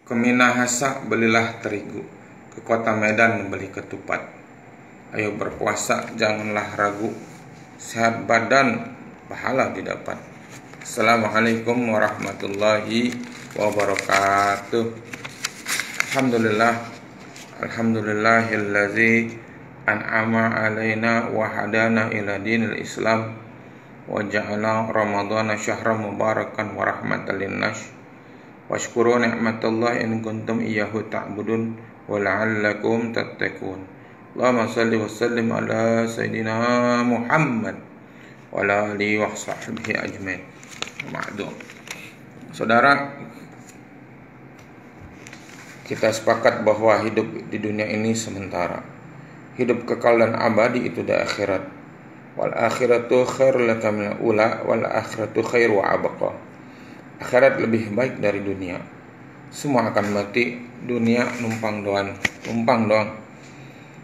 Ke Minahasa belilah terigu, ke kota Medan membeli ketupat. Ayo berpuasa, janganlah ragu, sehat badan, pahala didapat. Assalamualaikum warahmatullahi wabarakatuh. Alhamdulillahillazi an'ama alaina wa hadana ila dinil Islam wa ja'ala Ramadhana syahran mubarakan wa rahmatan linnas. Washkuru ni'matallahi in kuntum iyyahu ta'budun wa la'allakum tattaqun. Allahumma shalli wa sallim ala sayidina Muhammad wa ala alihi wa sahbihi ajmain. Ma'dum. Saudara, kita sepakat bahwa hidup di dunia ini sementara. Hidup kekal dan abadi itu di akhirat. Wal akhiratu khairul laka minal ula wal akhiratu khairu wa abqa. Akhirat lebih baik dari dunia. Semua akan mati, dunia numpang doang.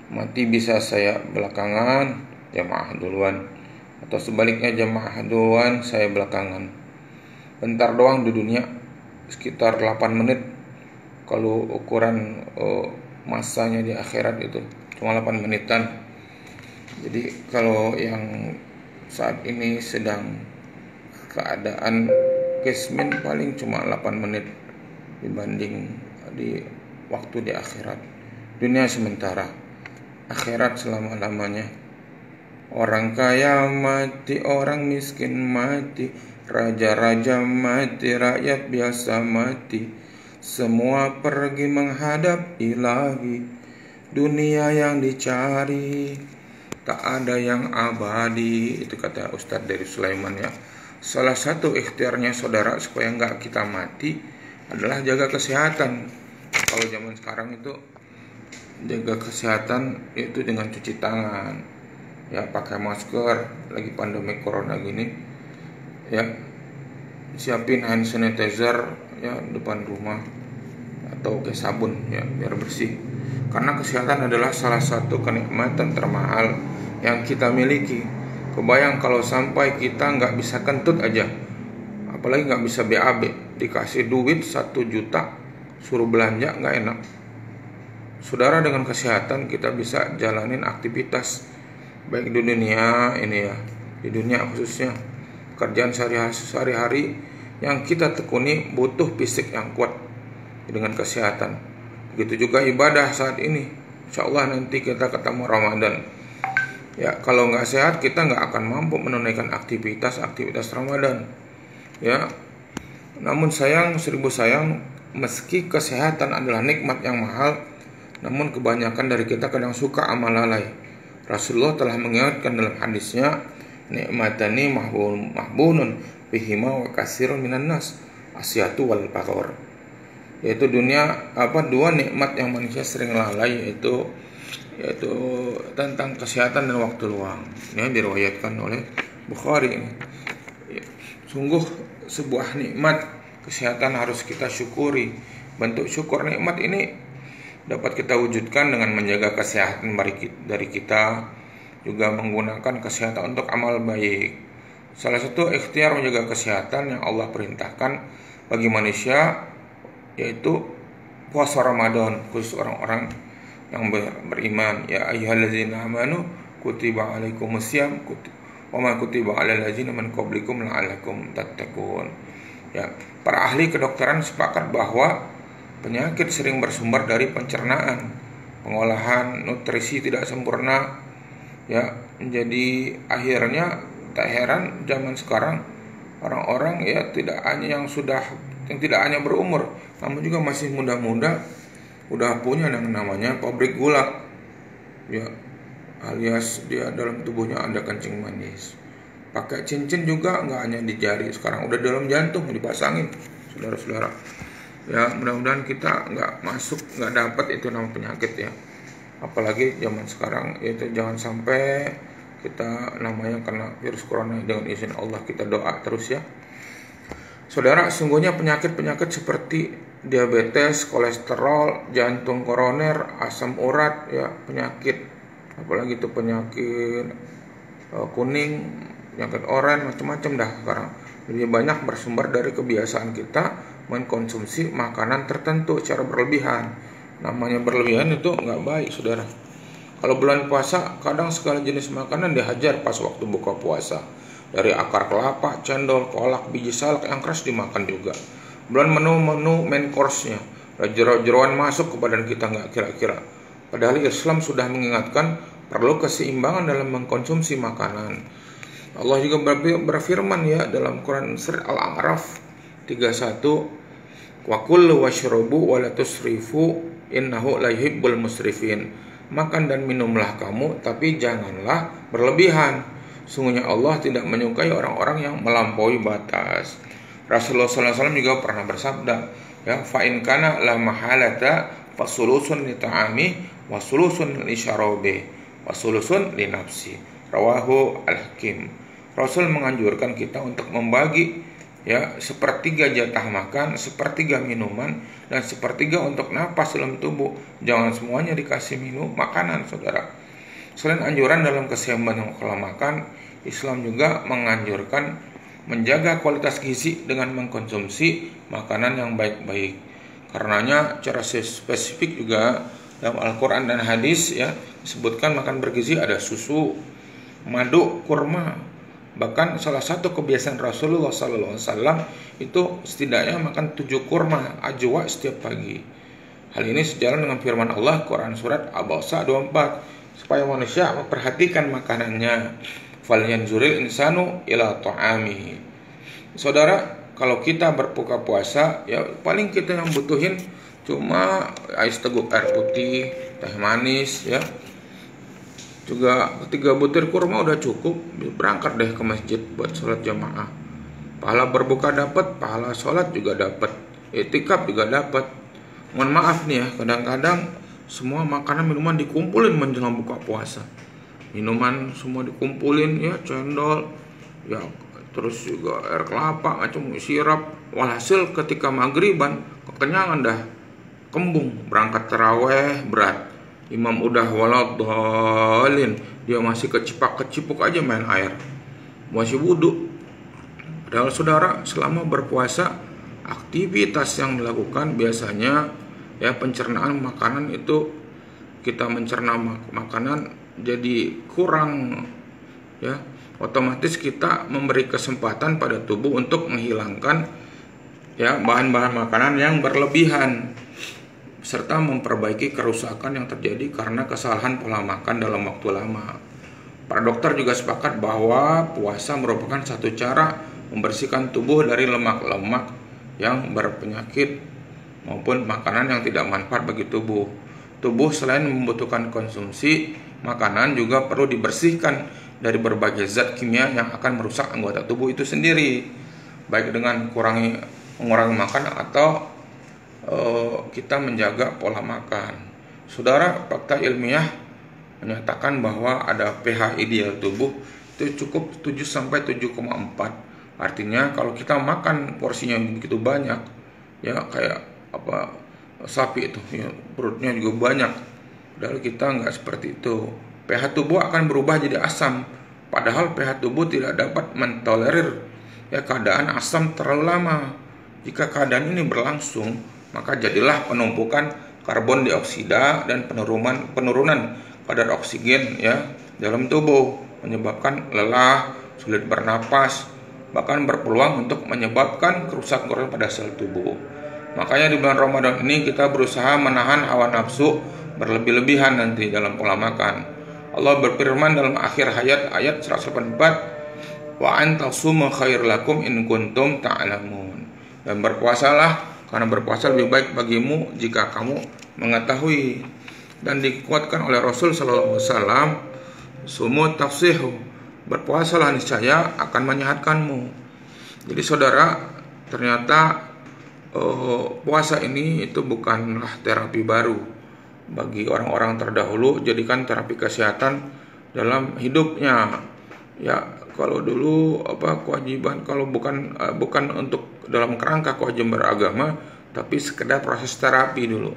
Mati bisa saya belakangan, jamaah duluan, atau sebaliknya jamaah duluan, saya belakangan. Bentar doang di dunia, sekitar 8 menit. Kalau ukuran masanya di akhirat itu cuma 8 menitan. Jadi kalau yang saat ini sedang keadaan Kesmin paling cuma 8 menit dibanding di waktu di akhirat. Dunia sementara, akhirat selama-lamanya. Orang kaya mati, orang miskin mati, raja-raja mati, rakyat biasa mati. Semua pergi menghadap ilahi. Dunia yang dicari, tak ada yang abadi. Itu kata Ustadz dari Sulaiman ya. Salah satu ikhtiarnya saudara supaya enggak kita mati adalah jaga kesehatan. Kalau zaman sekarang itu jaga kesehatan itu dengan cuci tangan, ya pakai masker, lagi pandemi corona gini, ya siapin hand sanitizer ya depan rumah atau pakai sabun ya biar bersih. Karena kesehatan adalah salah satu kenikmatan termahal yang kita miliki. Kebayang kalau sampai kita nggak bisa kentut aja, apalagi nggak bisa BAB, dikasih duit 1 juta suruh belanja nggak enak. Saudara, dengan kesehatan kita bisa jalanin aktivitas baik di dunia ini ya, di dunia khususnya kerjaan sehari-hari yang kita tekuni butuh fisik yang kuat dengan kesehatan. Begitu juga ibadah saat ini. Insya Allah nanti kita ketemu Ramadan. Ya, kalau nggak sehat kita nggak akan mampu menunaikan aktivitas Ramadan. Ya, namun seribu sayang, meski kesehatan adalah nikmat yang mahal, namun kebanyakan dari kita kadang suka amal lalai. Rasulullah telah mengingatkan dalam hadisnya, nikmatani mahbunun bihima wa kasirun minan nas, asyatu wal faqr. Yaitu dua nikmat yang manusia sering lalai, yaitu tentang kesehatan dan waktu luang. Ini diriwayatkan oleh Bukhari. Sungguh sebuah nikmat kesehatan harus kita syukuri. Bentuk syukur nikmat ini dapat kita wujudkan dengan menjaga kesehatan dari kita, juga menggunakan kesehatan untuk amal baik. Salah satu ikhtiar menjaga kesehatan yang Allah perintahkan bagi manusia yaitu puasa Ramadan, khusus orang-orang yang beriman. Ya ayyuhallazina amanu kutiba alaikumusiyam wa ma kutiba alal ladzina min qablikum la'allakum tattaqun. Ya, para ahli kedokteran sepakat bahwa penyakit sering bersumber dari pencernaan, pengolahan nutrisi tidak sempurna. Ya, jadi akhirnya tak heran zaman sekarang orang-orang ya tidak hanya berumur, namun juga masih muda-muda udah punya yang namanya pabrik gula, ya, alias dia dalam tubuhnya ada kencing manis. Pakai cincin juga nggak hanya di jari, sekarang udah dalam jantung dipasangin, saudara-saudara. Ya, mudah-mudahan kita nggak dapat itu nama penyakit ya. Apalagi zaman sekarang itu jangan sampai kita namanya kena virus corona. Dengan izin Allah kita doa terus ya. Saudara, sungguhnya penyakit-penyakit seperti diabetes, kolesterol, jantung koroner, asam urat, ya penyakit, apalagi itu penyakit kuning, penyakit oranye, macam-macam dah sekarang. Lebih banyak bersumber dari kebiasaan kita mengkonsumsi makanan tertentu secara berlebihan. Namanya berlebihan itu nggak baik, saudara. Kalau bulan puasa, kadang segala jenis makanan dihajar pas waktu buka puasa. Dari akar kelapa, cendol, kolak, biji salak yang keras dimakan juga. Belum menu-menu main course-nya. Jeroan masuk ke badan kita nggak kira-kira. Padahal Islam sudah mengingatkan perlu keseimbangan dalam mengkonsumsi makanan. Allah juga berfirman ya dalam Quran surat Al-A'raf 31, wa kullu washrabu wa la tusrifu innahu la yuhibbul musrifin. Makan dan minumlah kamu, tapi janganlah berlebihan. Sungguhnya Allah tidak menyukai orang-orang yang melampaui batas. Rasulullah SAW juga pernah bersabda, ya, fa in kana la mahalata fasulusun li ta'ami wa sulusun li syarabi wa sulusun li nafsi. Rawahu Al-Hakim. Rasul menganjurkan kita untuk membagi, ya, sepertiga jatah makan, sepertiga minuman, dan sepertiga untuk napas dalam tubuh. Jangan semuanya dikasih minum makanan, saudara. Selain anjuran dalam keseimbangan pola makan, Islam juga menganjurkan menjaga kualitas gizi dengan mengkonsumsi makanan yang baik-baik. Karenanya cara spesifik juga dalam Al-Quran dan hadis, ya, disebutkan makan bergizi ada susu, madu, kurma. Bahkan salah satu kebiasaan Rasulullah SAW itu setidaknya makan 7 kurma ajwa setiap pagi. Hal ini sejalan dengan firman Allah Quran surat Abasa 24, supaya manusia memperhatikan makanannya. Falyanzuril insanu ila ta'amihi. Saudara, kalau kita berbuka puasa, ya paling kita yang butuhin cuma ais teguk air putih, teh manis, ya. Juga 3 butir kurma udah cukup. Berangkat deh ke masjid buat sholat jamaah. Pahala berbuka dapat, pahala sholat juga dapat, i'tikaf juga dapat. Mohon maaf nih ya, kadang-kadang semua makanan minuman dikumpulin menjelang buka puasa. Minuman semua dikumpulin, ya, cendol, ya, terus juga air kelapa, macam sirap. Walhasil ketika maghriban kekenyangan dah, kembung. Berangkat taraweh berat, imam udah waladhalin, dia masih kecipak-kecipuk aja main air, masih wudhu. Padahal saudara, selama berpuasa aktivitas yang dilakukan biasanya, ya, pencernaan makanan itu, kita mencerna makanan jadi kurang, ya, otomatis kita memberi kesempatan pada tubuh untuk menghilangkan, ya, bahan-bahan makanan yang berlebihan, serta memperbaiki kerusakan yang terjadi karena kesalahan pola makan dalam waktu lama. Para dokter juga sepakat bahwa puasa merupakan satu cara membersihkan tubuh dari lemak-lemak yang berpenyakit maupun makanan yang tidak manfaat bagi tubuh. Tubuh selain membutuhkan konsumsi makanan juga perlu dibersihkan dari berbagai zat kimia yang akan merusak anggota tubuh itu sendiri, baik dengan mengurangi makan atau kita menjaga pola makan. Saudara, fakta ilmiah menyatakan bahwa ada pH ideal tubuh itu cukup 7 sampai 7,4. Artinya kalau kita makan porsinya begitu banyak, ya, kayak apa sapi itu, ya, perutnya juga banyak. Padahal kita nggak seperti itu. pH tubuh akan berubah jadi asam. Padahal pH tubuh tidak dapat mentolerir, ya, keadaan asam terlalu lama. Jika keadaan ini berlangsung, maka jadilah penumpukan karbon dioksida dan penurunan kadar oksigen, ya, dalam tubuh, menyebabkan lelah, sulit bernapas, bahkan berpeluang untuk menyebabkan kerusakan pada sel tubuh. Makanya di bulan Ramadan ini kita berusaha menahan hawa nafsu berlebih-lebihan nanti dalam pola makan. Allah berfirman dalam akhir ayat 184, wa antasumu khair lakum in kuntum ta'lamun. Dan berpuasalah, karena berpuasa lebih baik bagimu jika kamu mengetahui. Dan dikuatkan oleh Rasul sallallahu alaihi wasallam, sumu tafsihu, berpuasalah niscaya akan menyehatkanmu. Jadi saudara, ternyata puasa ini itu bukanlah terapi baru bagi orang-orang terdahulu, jadikan terapi kesehatan dalam hidupnya. Ya, kalau dulu kewajiban, kalau bukan untuk dalam kerangka kewajiban beragama, tapi sekedar proses terapi dulu.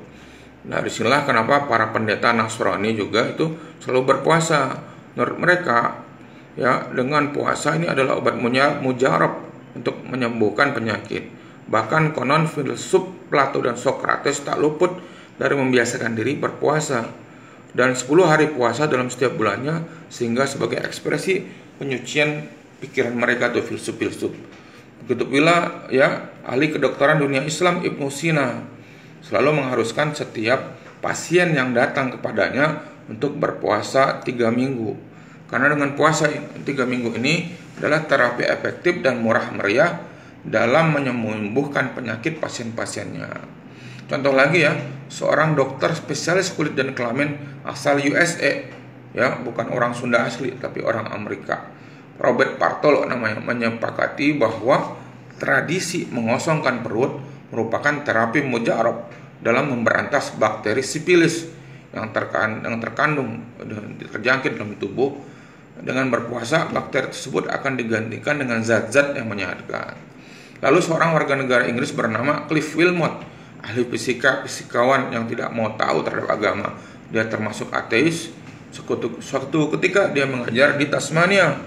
Nah, disinilah kenapa para pendeta Nasrani juga itu selalu berpuasa. Menurut mereka, ya, dengan puasa ini adalah obat mujarab untuk menyembuhkan penyakit. Bahkan konon filsuf Plato dan Socrates tak luput dari membiasakan diri berpuasa dan 10 hari puasa dalam setiap bulannya, sehingga sebagai ekspresi penyucian pikiran mereka tuh filsuf-filsuf. Begitu pula ya ahli kedokteran dunia Islam Ibnu Sina selalu mengharuskan setiap pasien yang datang kepadanya untuk berpuasa 3 minggu. Karena dengan puasa 3 minggu ini adalah terapi efektif dan murah meriah dalam menyembuhkan penyakit pasien-pasiennya. Contoh lagi ya, seorang dokter spesialis kulit dan kelamin asal USA, ya bukan orang Sunda asli tapi orang Amerika, Robert Bartolo namanya, menyepakati bahwa tradisi mengosongkan perut merupakan terapi mujarab dalam memberantas bakteri sipilis yang terjangkit dalam tubuh. Dengan berpuasa, bakteri tersebut akan digantikan dengan zat-zat yang menyehatkan. Lalu seorang warga negara Inggris bernama Cliff Wilmot, ahli fisikawan yang tidak mau tahu terhadap agama. Dia termasuk ateis. Suatu ketika dia mengajar di Tasmania.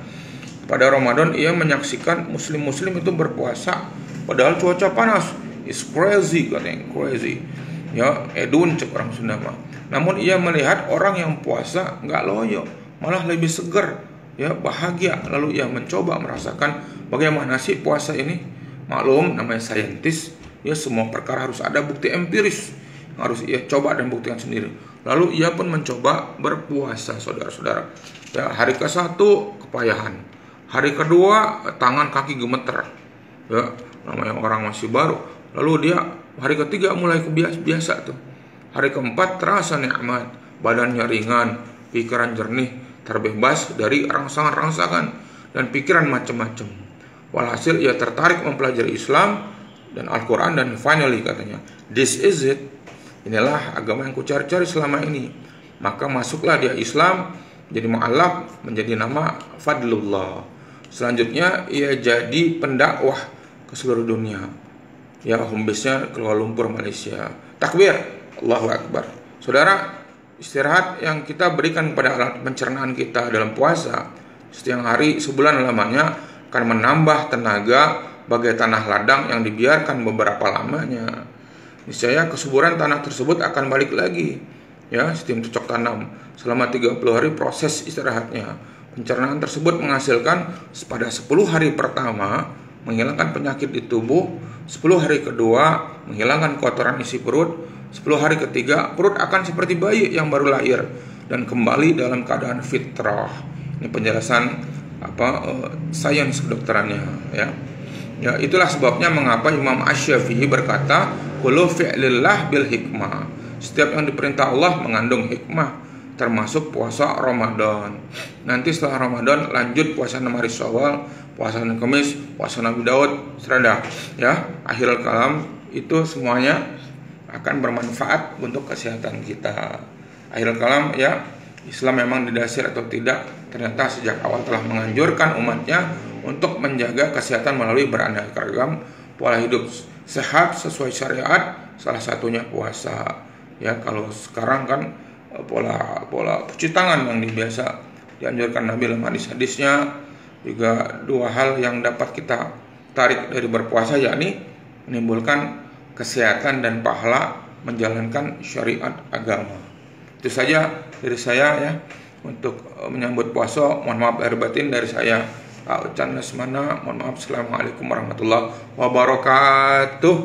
Pada Ramadan ia menyaksikan muslim-muslim itu berpuasa padahal cuaca panas. It's crazy, katanya, crazy. Ya, edun cek orang Sunda mah. Namun ia melihat orang yang puasa nggak loyo, malah lebih segar, ya bahagia. Lalu ia mencoba merasakan bagaimana sih puasa ini. Maklum namanya saintis, ya semua perkara harus ada bukti empiris yang harus ia coba dan buktikan sendiri. Lalu ia pun mencoba berpuasa, saudara-saudara. Ya, hari ke-1 kepayahan, hari kedua tangan kaki gemeter, ya namanya orang masih baru. Lalu dia hari ketiga mulai kebiasa tuh. Hari keempat terasa nikmat, badannya ringan, pikiran jernih, terbebas dari rangsangan-rangsangan dan pikiran macam-macam. Walhasil ia tertarik mempelajari Islam dan Al-Quran, dan finally katanya, this is it. Inilah agama yang kucari-cari selama ini. Maka masuklah dia Islam, jadi mu'allaf, menjadi nama Fadlullah. Selanjutnya ia jadi pendakwah ke seluruh dunia. Ya, home base-nya Kuala Lumpur, Malaysia. Takbir, Allahu Akbar. Saudara, istirahat yang kita berikan kepada alat pencernaan kita dalam puasa setiap hari sebulan lamanya akan menambah tenaga bagai tanah ladang yang dibiarkan beberapa lamanya. Niscaya kesuburan tanah tersebut akan balik lagi, ya, sistem cocok tanam. Selama 30 hari proses istirahatnya, pencernaan tersebut menghasilkan pada 10 hari pertama menghilangkan penyakit di tubuh, 10 hari kedua menghilangkan kotoran isi perut, 10 hari ketiga perut akan seperti bayi yang baru lahir dan kembali dalam keadaan fitrah. Ini penjelasan sains kedokterannya, ya. Ya, itulah sebabnya mengapa Imam Asy-Syafi'i berkata, kullu fi'lillah bil hikmah. Setiap yang diperintah Allah mengandung hikmah, termasuk puasa Ramadan. Nanti setelah Ramadan lanjut puasa 6 hari Syawal, puasa Kamis, puasa Nabi Daud, serada, ya. Akhirul kalam itu semuanya akan bermanfaat untuk kesehatan kita. Akhirul kalam, ya, Islam memang didasar atau tidak, ternyata sejak awal telah menganjurkan umatnya untuk menjaga kesehatan melalui beraneka ragam pola hidup sehat sesuai syariat, salah satunya puasa. Ya, kalau sekarang kan pola cuci tangan yang biasa dianjurkan Nabi dalam hadis-hadisnya. Juga dua hal yang dapat kita tarik dari berpuasa, yakni menimbulkan kesehatan dan pahala menjalankan syariat agama. Itu saja dari saya, ya, untuk menyambut puasa. Mohon maaf lahir batin dari saya, Pak Ucan Lesmana. Mohon maaf. Assalamualaikum warahmatullahi wabarakatuh.